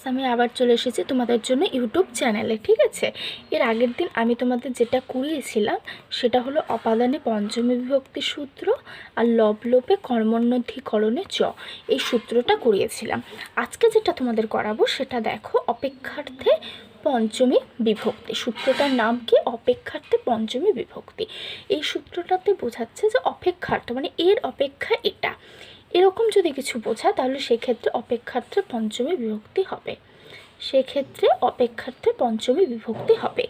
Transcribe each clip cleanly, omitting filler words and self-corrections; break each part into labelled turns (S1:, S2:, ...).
S1: Friends, আমি আবার চলে এসেছি তোমাদের জন্য ইউটিউব চ্যানেলে। ঠিক আছে, এর আগের দিন আমি তোমাদের যেটা করিয়েছিলাম সেটা হলো অপাদানে পঞ্চমী বিভক্তি সূত্র আর লবলোপে কর্মণ্যধিকরণে চ, এই সূত্রটা করিয়েছিলাম। আজকে যেটা তোমাদের করাবো সেটা দেখো, অপেক্ষার্থে পঞ্চমী বিভক্তি। সূত্রটার নাম কি? অপেক্ষার্থে পঞ্চমী বিভক্তি। এই সূত্রটাতে বোঝাচ্ছে যে অপেক্ষার্থ মানে এর অপেক্ষা এটা, এরকম যদি কিছু বোঝায় তাহলে সেক্ষেত্রে অপেক্ষার্থে পঞ্চমী বিভক্তি হবে। সেক্ষেত্রে অপেক্ষার্থে পঞ্চমী বিভক্তি হবে।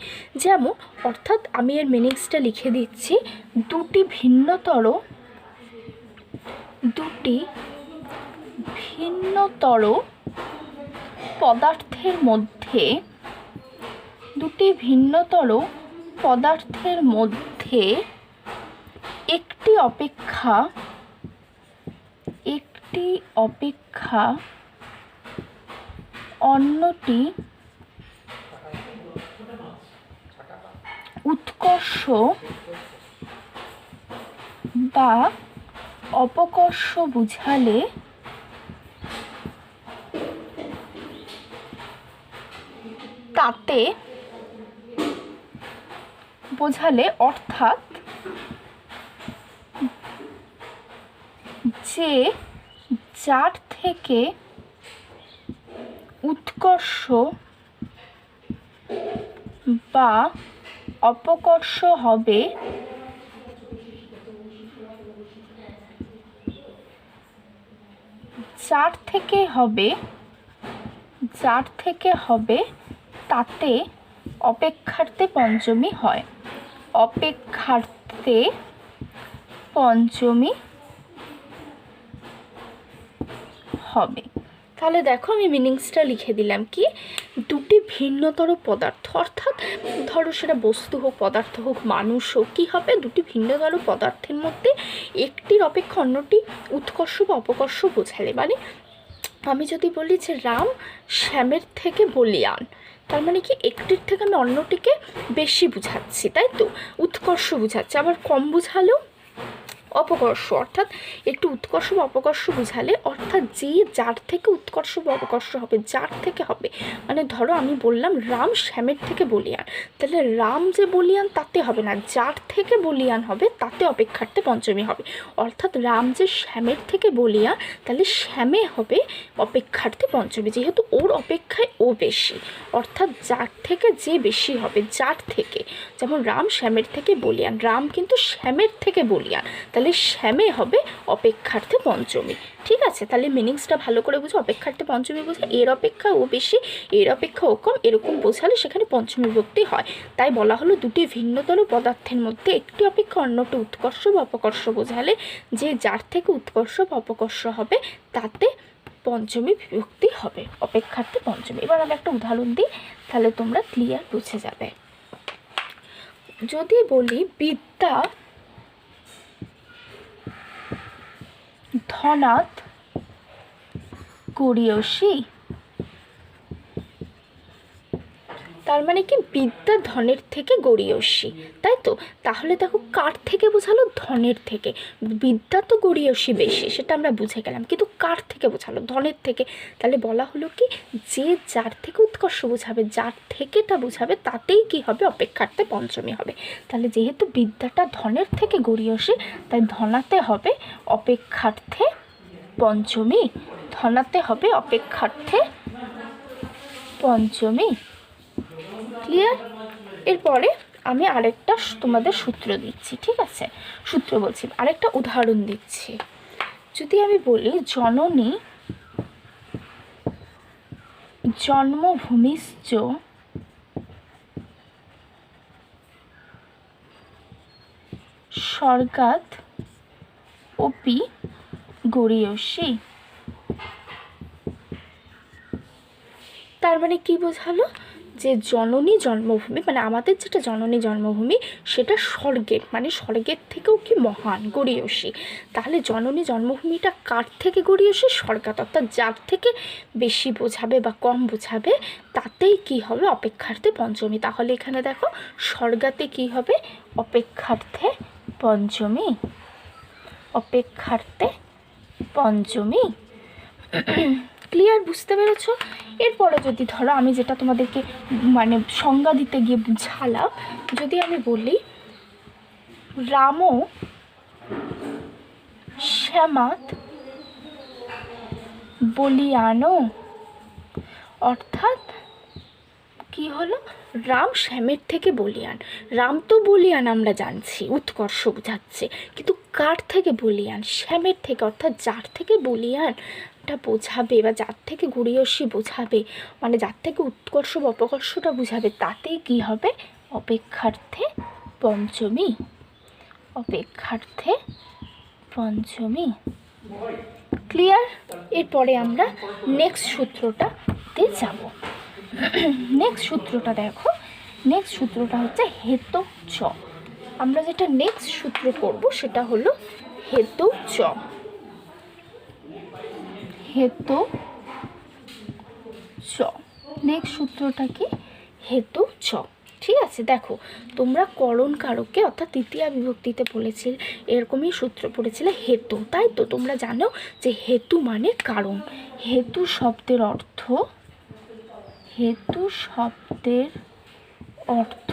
S1: যেমন, অর্থাৎ আমি এর মিনিংসটা লিখে দিচ্ছি, দুটি ভিন্নতর পদার্থের মধ্যে একটি অপেক্ষা অন্যটি উৎকর্ষ বা অপকর্ষ বুঝালে অর্থাৎ যে যার থেকে উৎকর্ষ বা অপকর্ষ হবে যার থেকে হবে তাতে অপেক্ষার্থে পঞ্চমী হয়। অপেক্ষার্থে পঞ্চমী হবে। তাহলে দেখো, আমি মিনিংসটা লিখে দিলাম কি, দুটি ভিন্নতর পদার্থ, অর্থাৎ ধরো সেটা বস্তু হোক, পদার্থ হোক, মানুষ হোক, কী হবে, দুটি ভিন্নতর পদার্থের মধ্যে একটির অপেক্ষা অন্যটি উৎকর্ষ বা অপকর্ষ বোঝালে, মানে আমি যদি বলি যে রাম শ্যামের থেকে বলিয়ান, তার মানে কি একটির থেকে আমি অন্যটিকে বেশি বুঝাচ্ছি, তাই তো, উৎকর্ষ বুঝাচ্ছি। আবার কম বুঝালেও অপকর্ষ, অর্থাৎ একটু উৎকর্ষ বা অপকর্ষ বুঝালে, অর্থাৎ যে যার থেকে উৎকর্ষ বা অপকর্ষ হবে, যার থেকে হবে, মানে ধরো আমি বললাম রাম শ্যামের থেকে বলিয়ান, তাহলে রাম যে বলিয়ান তাতে হবে না, যার থেকে বলিয়ান হবে তাতে অপেক্ষার্থে পঞ্চমী হবে। অর্থাৎ রাম যে শ্যামের থেকে বলিয়ান, তাহলে শ্যামে হবে অপেক্ষার্থে পঞ্চমী, যেহেতু ওর অপেক্ষায় ও বেশি, অর্থাৎ যার থেকে যে বেশি হবে, যার থেকে, যেমন রাম শ্যামের থেকে বলিয়ান, রাম কিন্তু শ্যামের থেকে বলিয়ান, তাহলে শ্যামে হবে অপেক্ষার্থে পঞ্চমী। ঠিক আছে, তাহলে মিনিংসটা ভালো করে বুঝো। অপেক্ষার্থে পঞ্চমী বোঝা এর অপেক্ষা ও বেশি, এর অপেক্ষা ও কম, এরকম বোঝালে সেখানে পঞ্চমী বিভক্তি হয়। তাই বলা হলো দুটি ভিন্নতর পদার্থের মধ্যে একটি অপেক্ষা অন্যটি উৎকর্ষ বা অপকর্ষ বোঝালে যে যার থেকে উৎকর্ষ বা অপকর্ষ হবে তাতে পঞ্চমী বিভক্তি হবে, অপেক্ষার্থে পঞ্চমী। এবার আমি একটা উদাহরণ দিই, তাহলে তোমরা ক্লিয়ার বুঝে যাবে। যদি বলি বিদ্যা ধনাৎ গরীয়সী, তার মানে কি বিদ্যা ধনের থেকে গরীয়সী, তাই তো। তাহলে দেখো, কার থেকে বোঝালো? ধনের থেকে। বিদ্যা তো গরীয়সী বেশি, সেটা আমরা বুঝে গেলাম, কিন্তু কার থেকে বোঝালো? ধনের থেকে। তাহলে বলা হলো কি, যে যার থেকে উৎকর্ষ বোঝাবে, যার থেকেটা বোঝাবে, তাতেই কি হবে, অপেক্ষার্থে পঞ্চমী হবে। তাহলে যেহেতু বিদ্যাটা ধনের থেকে গরীয়সী, তাই ধনাতে হবে অপেক্ষার্থে পঞ্চমী, ধনাতে হবে অপেক্ষার্থে পঞ্চমী। ক্লিয়ার? এরপরে আমি আরেকটা তোমাদের সূত্র দিচ্ছি। ঠিক আছে, সূত্র বলছি, আরেকটা উদাহরণ দিচ্ছি। যদি আমি বলি জননী জন্মভূমিশ্চ স্বর্গাৎ অপি গরীয়সী, তার মানে কি বোঝালো, যে জননী জন্মভূমি, মানে আমাদের যেটা জননী জন্মভূমি সেটা স্বর্গের, মানে স্বর্গের থেকেও কি মহান, গরীয়সী। তাহলে জননী জন্মভূমিটা কার থেকে গরীয়সী? স্বর্গাৎ, অর্থাৎ যার থেকে বেশি বোঝাবে বা কম বোঝাবে তাতেই কি হবে, অপেক্ষার্থে পঞ্চমী। তাহলে এখানে দেখো, স্বর্গাতে কি হবে, অপেক্ষার্থে পঞ্চমী, অপেক্ষার্থে পঞ্চমী। ক্লিয়ার? বুঝতে পেরেছো? এরপরে যদি ধরো আমি যেটা তোমাদেরকে মানে সংজ্ঞা দিতে গিয়ে বুঝালাম, যদি আমি বলি রামও শ্যামাত বলিয়ানো, অর্থাৎ কি হলো, রাম শ্যামের থেকে বলিয়ান। রাম তো বলিয়ান আমরা জানছি, উৎকর্ষ বোঝাচ্ছে, কিন্তু কার থেকে বলিয়ান? শ্যামের থেকে, অর্থাৎ যার থেকে বলিয়ানটা বোঝাবে বা যার থেকে গড়িয়সী বোঝাবে, মানে যার থেকে উৎকর্ষ বা অপকর্ষটা বোঝাবে, তাতেই কি হবে? অপেক্ষার্থে পঞ্চমী। অপেক্ষার্থে পঞ্চমী। ক্লিয়ার? এরপরে আমরা নেক্সট সূত্রটাতে যাব। নেক্সট সূত্রটা দেখো, নেক্সট সূত্রটা হচ্ছে হেতু-চ। আমরা যেটা নেক্সট সূত্র করব সেটা হলো হেতু-চ। হেতু-চ, নেক্সট সূত্রটা কি? হেতু-চ। ঠিক আছে, দেখো তোমরা করণ কারকে অর্থাৎ তৃতীয়া বিভক্তিতে বলেছিলে, এরকমই সূত্র পড়েছিলে হেতু, তাই তো? তোমরা জানো যে হেতু মানে কারণ। হেতু শব্দের অর্থ, হেতু শব্দের অর্থ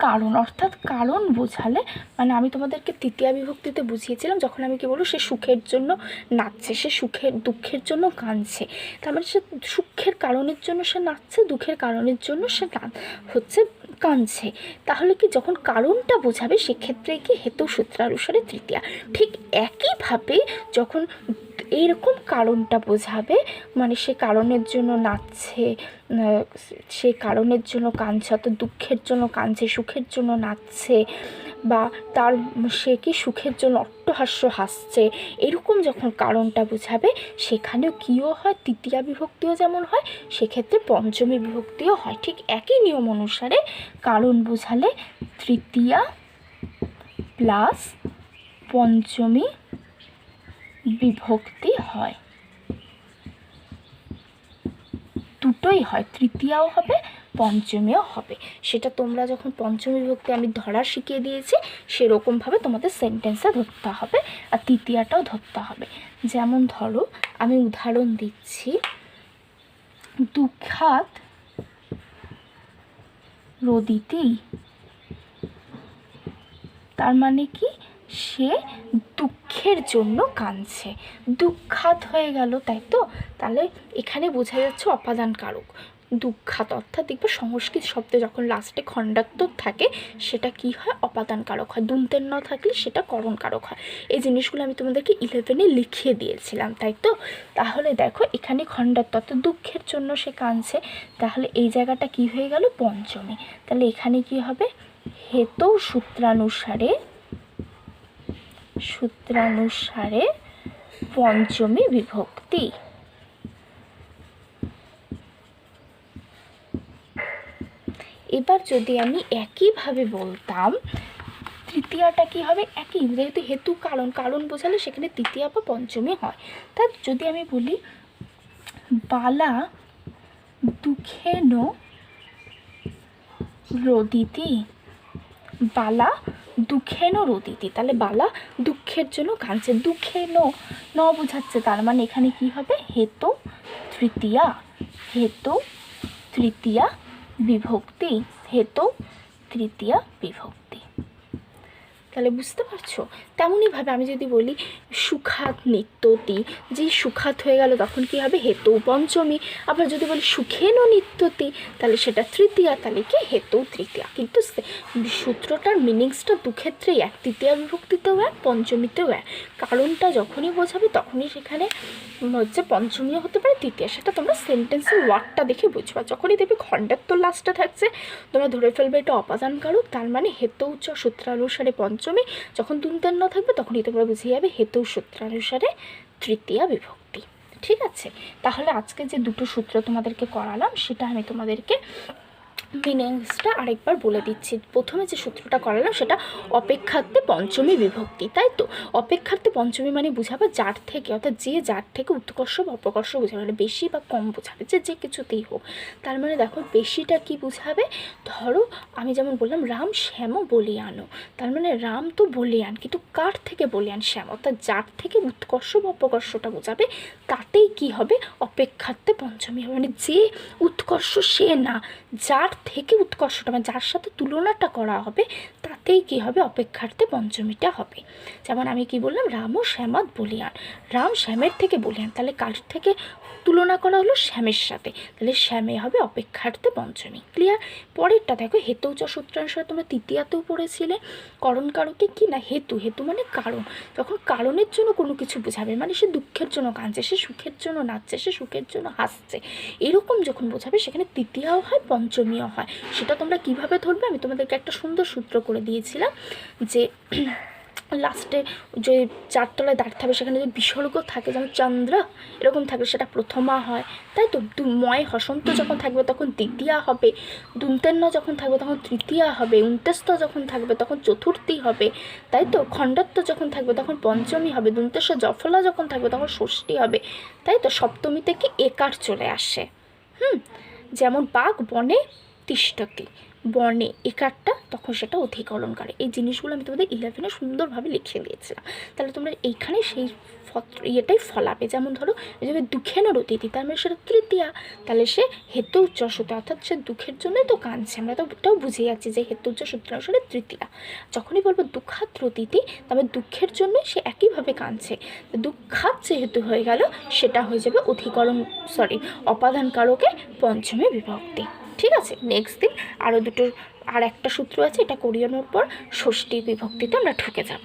S1: কারণ, অর্থাৎ কারণ বোঝালে, মানে আমি তোমাদেরকে তৃতীয়া বিভক্তিতে বুঝিয়েছিলাম যখন আমি কি বলবো, সে সুখের জন্য নাচছে, সে সুখের দুঃখের জন্য কাঁদছে, তার মানে সে সুখের কারণের জন্য সে নাচছে, দুঃখের কারণের জন্য সে হচ্ছে কাঁদছে। তাহলে কি যখন কারণটা বোঝাবে সেক্ষেত্রে কি হেতু সূত্রানুসারে তৃতীয়া। ঠিক একইভাবে যখন এইরকম কারণটা বোঝাবে, মানে সে কারণের জন্য নাচছে, সে কারণের জন্য কাঁদছে, অর্থাৎ দুঃখের জন্য কাঁদছে, সুখের জন্য নাচছে, বা তার সে কি সুখের জন্য অট্টহাস্য হাসছে, এরকম যখন কারণটা বোঝাবে সেখানেও কীও হয়? তৃতীয়া বিভক্তিও যেমন হয়, সেক্ষেত্রে পঞ্চমী বিভক্তিও হয়। ঠিক একই নিয়ম অনুসারে কারণ বোঝালে তৃতীয়া প্লাস পঞ্চমী বিভক্তি হয়, দুটোই হয়, তৃতীয়াও হবে পঞ্চমীও হবে। সেটা তোমরা যখন পঞ্চমী বিভক্তি আমি ধরা শিখিয়ে দিয়েছি সেরকমভাবে তোমাদের সেন্টেন্সে ধরতে হবে, আর তৃতীয়াটাও ধরতে হবে। যেমন ধরো আমি উদাহরণ দিচ্ছি, দুঃখাত রোদিতি, তার মানে কি? সে দুঃখের জন্য কাঁদছে, দুঃখাত হয়ে গেল, তাই তো? তাহলে এখানে বোঝা যাচ্ছে অপাদান কারক। দুঃখাত অর্থাৎ দেখবে সংস্কৃত শব্দে যখন লাস্টে খণ্ডাত্মক থাকে সেটা কি হয়? অপাদান কারক হয়। দন্তের ন থাকলে সেটা করণ কারক হয়। এই জিনিসগুলো আমি তোমাদেরকে 11-এ লিখিয়ে দিয়েছিলাম, তাই তো? তাহলে দেখো এখানে খণ্ডাত্মক অর্থাৎ দুঃখের জন্য সে কাঁদছে, তাহলে এই জায়গাটা কি হয়ে গেল? পঞ্চমী। তাহলে এখানে কি হবে? হেতু সূত্রানুসারে পঞ্চমী বিভক্তি। এবার যদি আমি একইভাবে বলতাম তৃতীয়াটা কি হবে? একই, যেহেতু হেতু কারণ, কারণ বোঝালে সেখানে তৃতীয়া বা পঞ্চমী হয়। তা যদি আমি বলি বালা দুঃখেন রোদিতি, বালা দুঃখেন রোদিতি, তাহলে বালা দুঃখের জন্য কাঁদছে, দুঃখেন ন বোঝাচ্ছে, তার মানে এখানে কি হবে? হেতু তৃতীয়া, হেতু তৃতীয়া বিভক্তি, হেতু তৃতীয়া বিভক্তি। তাহলে বুঝতে পারছো? তেমনইভাবে আমি যদি বলি সুখাত নিত্যতি, যে সুখাত হয়ে গেল তখন কি হবে? হেতু পঞ্চমী। আবার যদি বলি সুখেন নিত্যতি, তাহলে সেটা তৃতীয়া, তাহলে কি? হেতু তৃতীয়া। কিন্তু সূত্রটার মিনিংসটা দুক্ষেত্রেই এক, তৃতীয়া বিভক্তিতেও এক, পঞ্চমীতেও এক। কারণটা যখনই বোঝাবে তখনই সেখানে হচ্ছে পঞ্চমীও হতে পারে, তৃতীয়া। সেটা তোমরা সেন্টেন্সের ওয়ার্ডটা দেখে বুঝবা। যখনই দেখবে খণ্ডাত্মক লাস্টে থাকছে তোমরা ধরে ফেলবে এটা অপাদান কারক, তার মানে হেতু উচ্চ সূত্রানুসারে পঞ্চমী। যখন দন্তের ন থাকবে তখনই তোমরা বুঝিয়ে যাবে হেতু সূত্রানুসারে তৃতীয়া বিভক্তি। ঠিক আছে? তাহলে আজকে যে দুটো সূত্র তোমাদেরকে করালাম সেটা আমি তোমাদেরকে মিনিংসটা আরেকবার বলে দিচ্ছি। প্রথমে যে সূত্রটা করালাম সেটা অপেক্ষার্থে পঞ্চমী বিভক্তি, তাই তো? অপেক্ষার্থে পঞ্চমী মানে বোঝাবে যার থেকে, অর্থাৎ যে যার থেকে উৎকর্ষ বা অপকর্ষ বোঝাবে, মানে বেশি বা কম বোঝাবে, যে কিছুতেই হোক। তার মানে দেখো বেশিটা কি বোঝাবে, ধরো আমি যেমন বললাম রাম শ্যাম বলিয়ানো, তার মানে রাম তো বলিয়ান, কিন্তু কার থেকে বলিয়ান? শ্যাম, অর্থাৎ যার থেকে উৎকর্ষ বা অপকর্ষটা বোঝাবে, তাতেই কি হবে? অপেক্ষার্থে পঞ্চমী হবে, মানে যে উৎকর্ষ সে না, যার থেকে উৎকর্ষটা মানে যার সাথে তুলনাটা করা হবে, তাতেই কি হবে? অপেক্ষার্থে পঞ্চমীটা হবে। যেমন আমি কি বললাম, রাম ও শ্যামাৎ বলিয়ান, রাম শ্যামের থেকে বলিয়ান, তাহলে কার থেকে তুলনা করা হলো? শ্যামের সাথে, তাহলে শ্যামে হবে অপেক্ষার্থে পঞ্চমী। ক্লিয়ার? পরেরটা দেখো, হেতৌচ সূত্রানুসারে তোমরা তৃতীয়াতেও পড়েছিলে। করণ কারকে কি না হেতু, হেতু মানে কারণ, যখন কারণের জন্য কোনো কিছু বোঝাবে, মানে সে দুঃখের জন্য কাঁদছে, সে সুখের জন্য নাচছে, সে সুখের জন্য হাসছে, এরকম যখন বোঝাবে সেখানে তৃতীয়াও হয় পঞ্চমীও হয়। সেটা তোমরা কিভাবে ধরবে, আমি তোমাদেরকে একটা সুন্দর সূত্র করে দিয়েছিলাম, যে লাস্টে যে চারতলায় দাঁড় থাকবে সেখানে যদি বিসর্গ থাকে, যেমন চন্দ্র এরকম থাকবে, সেটা প্রথমা হয়, তাই তো? ময় হসন্ত যখন থাকবে তখন দ্বিতীয়া হবে, দুন্তেন্ন যখন থাকবে তখন তৃতীয়া হবে, উন্তেস্ত যখন থাকবে তখন চতুর্থী হবে, তাই তো? খণ্ডত্ব যখন থাকবে তখন পঞ্চমী হবে, দুন্তেশ্ব জফলা যখন থাকবে তখন ষষ্ঠী হবে, তাই তো? সপ্তমীতে কি একার চলে আসে। যেমন বাঘ বনে তিষ্ঠতি, বনে একারটা, তখন সেটা অধিকরণকারে। এই জিনিসগুলো আমি তোমাদের 11-এ সুন্দরভাবে লিখে দিয়েছিলাম, তাহলে তোমরা এইখানে সেই ইয়েটাই ফলাবে। যেমন ধরো যদি দুঃখের অতিথি, তার মানে সেটা তৃতীয়া, তাহলে সে হেতুচ্চ সূত্র, অর্থাৎ সে দুঃখের জন্যই তো কাঁদছে, আমরা তো ওটাও বুঝে যাচ্ছি যে হেতুচ্চ সূত্র আসলে তৃতীয়া। যখনই বলবো দুঃখাত্র অতিথি, তবে দুঃখের জন্যই সে একইভাবে কাঁদছে, দুঃখাত যেহেতু হয়ে গেল, সেটা হয়ে যাবে অধিকরণ, অপাদান কারকে পঞ্চমী বিভক্তি। ঠিক আছে, নেক্সট দিন আরও দুটো আর একটা সূত্র আছে, এটা করিয়ানোর পর ষষ্ঠী বিভক্তিতে আমরা ঢুকে যাব।